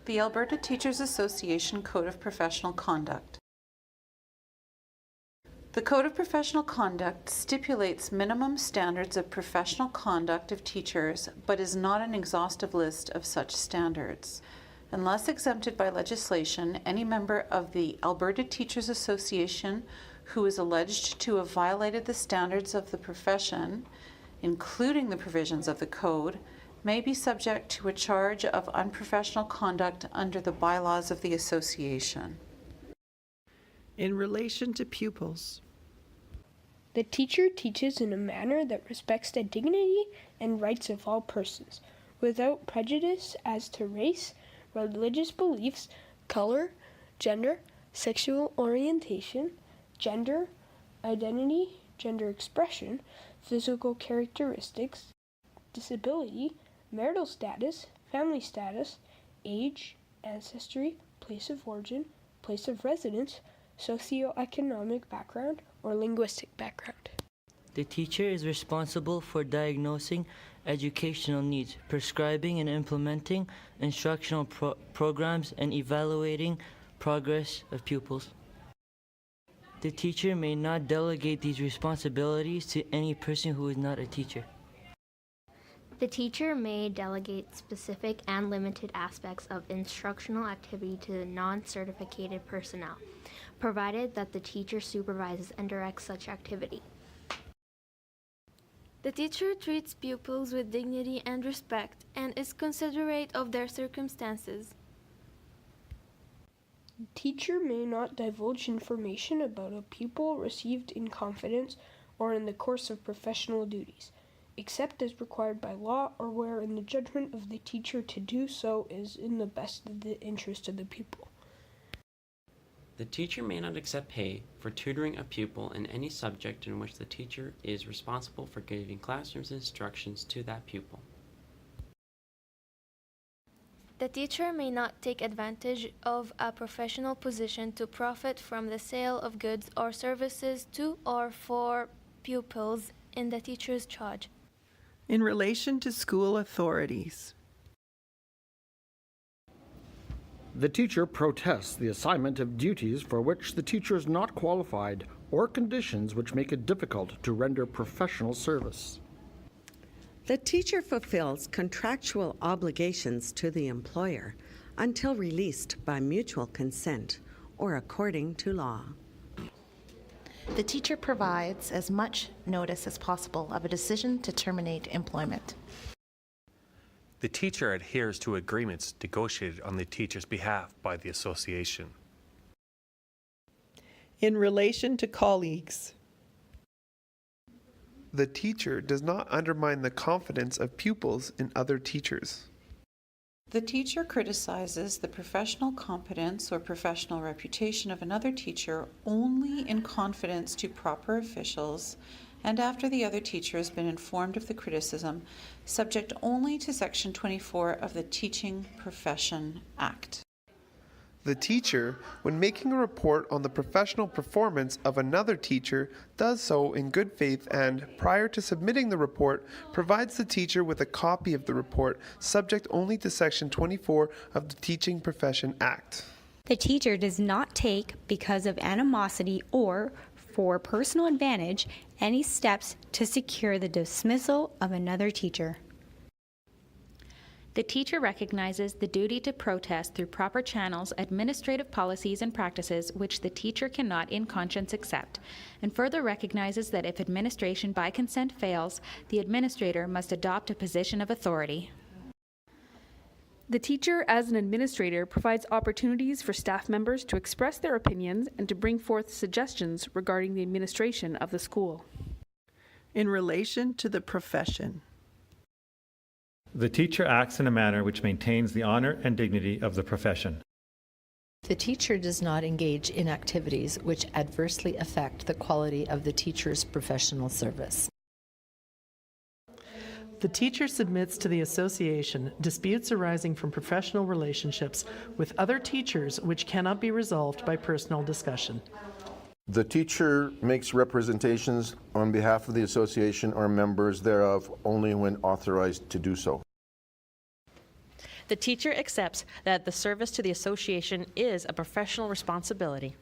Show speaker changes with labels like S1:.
S1: The Alberta Teachers Association Code of Professional Conduct. The Code of Professional Conduct stipulates minimum standards of professional conduct of teachers, but is not an exhaustive list of such standards. Unless exempted by legislation, any member of the Alberta Teachers Association who is alleged to have violated the standards of the profession, including the provisions of the Code, may be subject to a charge of unprofessional conduct under the bylaws of the association.
S2: In relation to pupils.
S3: The teacher teaches in a manner that respects the dignity and rights of all persons, without prejudice as to race, religious beliefs, color, gender, sexual orientation, gender identity, gender expression, physical characteristics, disability, marital status, family status, age, ancestry, place of origin, place of residence, socioeconomic background, or linguistic background.
S4: The teacher is responsible for diagnosing educational needs, prescribing and implementing instructional programs, and evaluating progress of pupils. The teacher may not delegate these responsibilities to any person who is not a teacher.
S5: The teacher may delegate specific and limited aspects of instructional activity to non-certificated personnel, provided that the teacher supervises and directs such activity.
S6: The teacher treats pupils with dignity and respect and is considerate of their circumstances.
S3: The teacher may not divulge information about a pupil received in confidence or in the course of professional duties, except as required by law or where in the judgment of the teacher to do so is in the best of the interest of the pupil.
S7: The teacher may not accept pay for tutoring a pupil in any subject in which the teacher is responsible for giving classroom instructions to that pupil.
S6: The teacher may not take advantage of a professional position to profit from the sale of goods or services to or for pupils in the teacher's charge.
S2: In relation to school authorities.
S8: The teacher protests the assignment of duties for which the teacher is not qualified or conditions which make it difficult to render professional service.
S9: The teacher fulfills contractual obligations to the employer until released by mutual consent or according to law.
S10: The teacher provides as much notice as possible of a decision to terminate employment.
S11: The teacher adheres to agreements negotiated on the teacher's behalf by the association.
S2: In relation to colleagues.
S12: The teacher does not undermine the confidence of pupils in other teachers.
S1: The teacher criticizes the professional competence or professional reputation of another teacher only in confidence to proper officials and after the other teacher has been informed of the criticism, subject only to Section 24 of the Teaching Profession Act.
S12: The teacher, when making a report on the professional performance of another teacher, does so in good faith and, prior to submitting the report, provides the teacher with a copy of the report, subject only to Section 24 of the Teaching Profession Act.
S13: The teacher does not take, because of animosity or for personal advantage, any steps to secure the dismissal of another teacher.
S14: The teacher recognizes the duty to protest through proper channels administrative policies and practices which the teacher cannot in conscience accept, and further recognizes that if administration by consent fails, the administrator must adopt a position of authority.
S15: The teacher, as an administrator, provides opportunities for staff members to express their opinions and to bring forth suggestions regarding the administration of the school.
S2: In relation to the profession.
S16: The teacher acts in a manner which maintains the honor and dignity of the profession.
S17: The teacher does not engage in activities which adversely affect the quality of the teacher's professional service.
S18: The teacher submits to the association disputes arising from professional relationships with other teachers which cannot be resolved by personal discussion.
S19: The teacher makes representations on behalf of the association or members thereof only when authorized to do so.
S20: The teacher accepts that the service to the association is a professional responsibility.